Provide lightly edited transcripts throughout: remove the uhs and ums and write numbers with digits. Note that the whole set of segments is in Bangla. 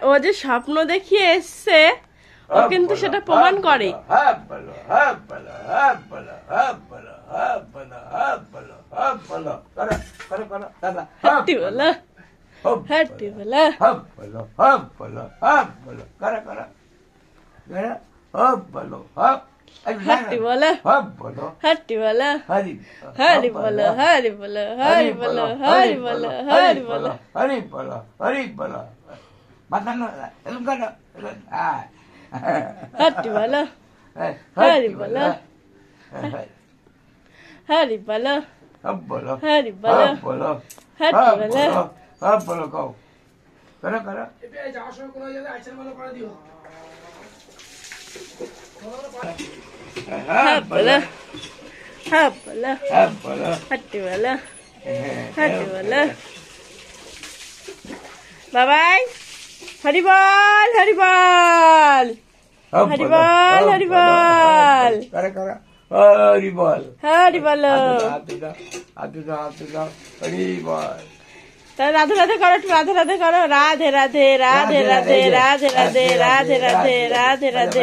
ও যে স্বপ্ন দেখিয়ে এসছে, ও কিন্তু সেটা প্রমাণ করে। হাঁটি বলো, হাঁটি বলো, হাঁটি বলো, হাঁটি বলো, হরি বলো, হরি বলো, হরি বলো, হরি বলো, হরি বলো, হরি বলো, হরি বলো, মাথা হাঁটি বলো, হরি বলো, হরি বলো, হরি বলো, হাঁটি বলো, বলো কও করো করো যাওয়ার সময় কোনো জায়গায় আইসের ভালো করে দিও। বলো, হ্যাঁ বলো, হাঁটি বলো, হাঁটি বলো। বাবাই হরি বল, হরি বল, হরি বল, হরি বল, করে করো হরি বল, হরি বলো। হরি বল। তাহলে রাধে রাধে করো, একটু রাধে রাধে করো। রাধে রাধে, রাধে রাধে, রাধে রাধে, রাধে রাধে, রাধে রাধে,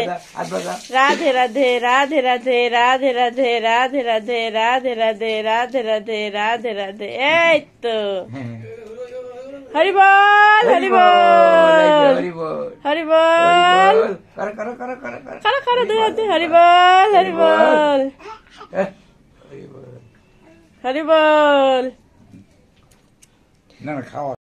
রাধে রাধে, রাধে রাধে, রাধে রাধে, রাধে রাধে, রাধে রাধে, রাধে রাধে, রাধে রাধে। এই তো হরি বল, হরি বল, হরি বল, করো করো দুই হাতে। হরি বল, হরি বল, হরি বল। না খাওয়া